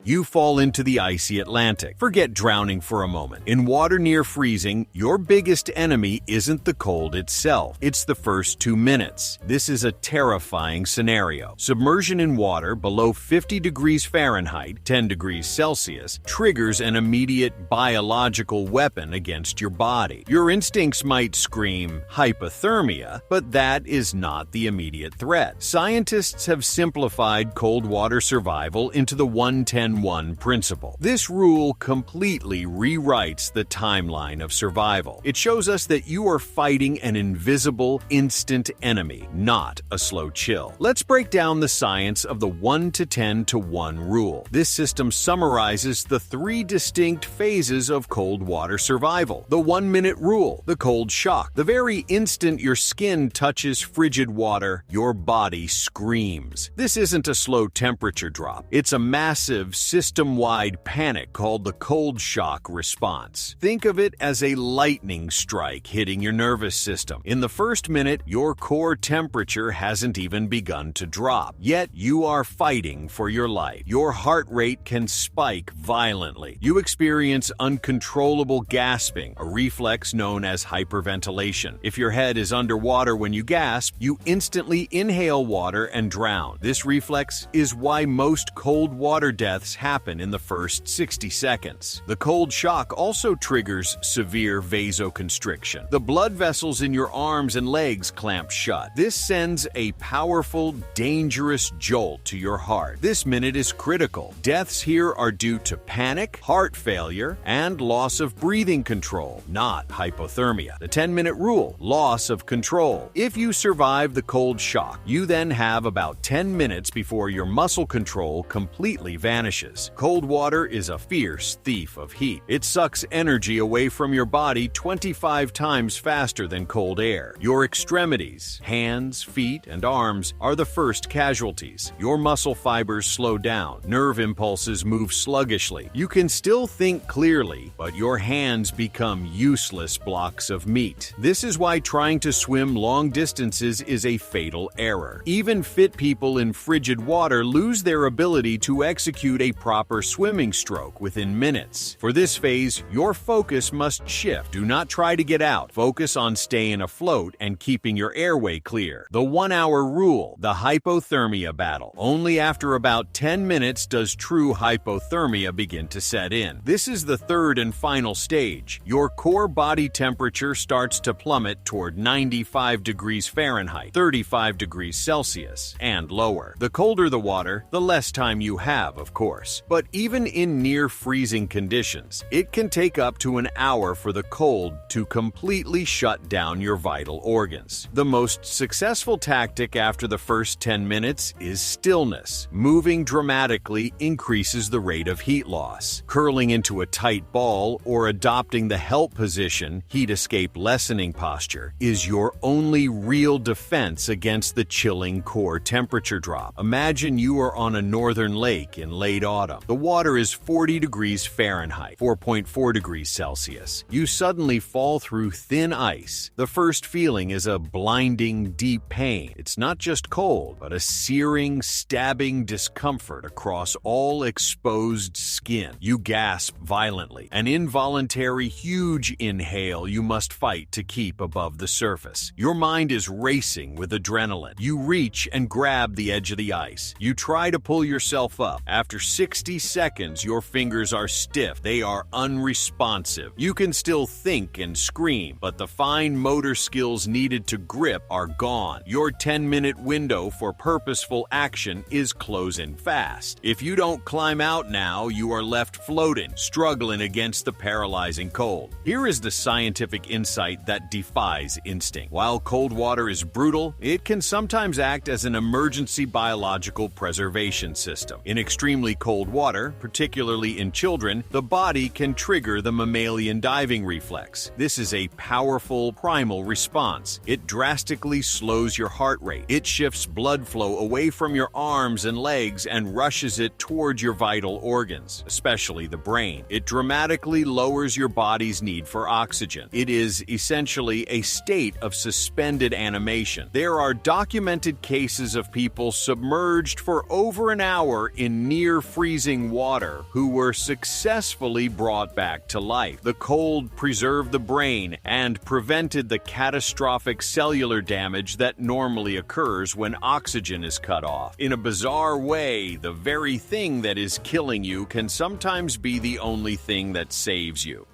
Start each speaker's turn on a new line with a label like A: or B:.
A: You fall into the icy Atlantic. Forget drowning for a moment. In water near freezing, your biggest enemy isn't the cold itself. It's the first 2 minutes. This is a terrifying scenario. Submersion in water below 50 degrees Fahrenheit, 10 degrees Celsius, triggers an immediate biological weapon against your body. Your instincts might scream hypothermia, but that is not the immediate threat. Scientists have simplified cold water survival into the 1-10-1 principle. This rule completely rewrites the timeline of survival. It shows us that you are fighting an invisible, instant enemy, not a slow chill. Let's break down the science of the 1-10-1 rule. This system summarizes the 3 distinct phases of cold water survival. The 1-minute rule, the cold shock. The very instant your skin touches frigid water, your body screams. This isn't a slow temperature drop. It's a massive, system-wide panic called the cold shock response. Think of it as a lightning strike hitting your nervous system. In the first minute, your core temperature hasn't even begun to drop. Yet you are fighting for your life. Your heart rate can spike violently. You experience uncontrollable gasping, a reflex known as hyperventilation. If your head is underwater when you gasp, you instantly inhale water and drown. This reflex is why most cold water deaths happen in the first 60 seconds. The cold shock also triggers severe vasoconstriction. The blood vessels in your arms and legs clamp shut. This sends a powerful, dangerous jolt to your heart. This minute is critical. Deaths here are due to panic, heart failure, and loss of breathing control, not hypothermia. The 10-minute rule, loss of control. If you survive the cold shock, you then have about 10 minutes before your muscle control completely vanishes. Cold water is a fierce thief of heat. It sucks energy away from your body 25 times faster than cold air. Your extremities, hands, feet, and arms are the first casualties. Your muscle fibers slow down. Nerve impulses move sluggishly. You can still think clearly, but your hands become useless blocks of meat. This is why trying to swim long distances is a fatal error. Even fit people in frigid water lose their ability to execute a proper swimming stroke within minutes. For this phase, your focus must shift. Do not try to get out. Focus on staying afloat and keeping your airway clear. The 1-hour rule, the hypothermia battle. Only after about 10 minutes does true hypothermia begin to set in. This is the third and final stage. Your core body temperature starts to plummet toward 95 degrees Fahrenheit, 35 degrees Celsius, and lower. The colder the water, the less time you have, of course. But even in near-freezing conditions, it can take up to an hour for the cold to completely shut down your vital organs. The most successful tactic after the first 10 minutes is stillness. Moving dramatically increases the rate of heat loss. Curling into a tight ball or adopting the help position, heat escape lessening posture, is your only real defense against the chilling core temperature drop. Imagine you are on a northern lake in late autumn. The water is 40 degrees Fahrenheit, 4.4 degrees Celsius. You suddenly fall through thin ice. The first feeling is a blinding, deep pain. It's not just cold, but a searing, stabbing discomfort across all exposed skin. You gasp violently. An involuntary, huge inhale you must fight to keep above the surface. Your mind is racing with adrenaline. You reach and grab the edge of the ice. You try to pull yourself up. After 60 seconds, your fingers are stiff. They are unresponsive. You can still think and scream, but the fine motor skills needed to grip are gone. Your 10-minute window for purposeful action is closing fast. If you don't climb out now, you are left floating, struggling against the paralyzing cold. Here is the scientific insight that defies instinct. While cold water is brutal, it can sometimes act as an emergency biological preservation system. In extremely cold water, particularly in children, the body can trigger the mammalian diving reflex. This is a powerful primal response. It drastically slows your heart rate. It shifts blood flow away from your arms and legs and rushes it toward your vital organs, especially the brain. It dramatically lowers your body's need for oxygen. It is essentially a state of suspended animation. There are documented cases of people submerged for over an hour in near freezing water who were successfully brought back to life. The cold preserved the brain and prevented the catastrophic cellular damage that normally occurs when oxygen is cut off. In a bizarre way, the very thing that is killing you can sometimes be the only thing that saves you.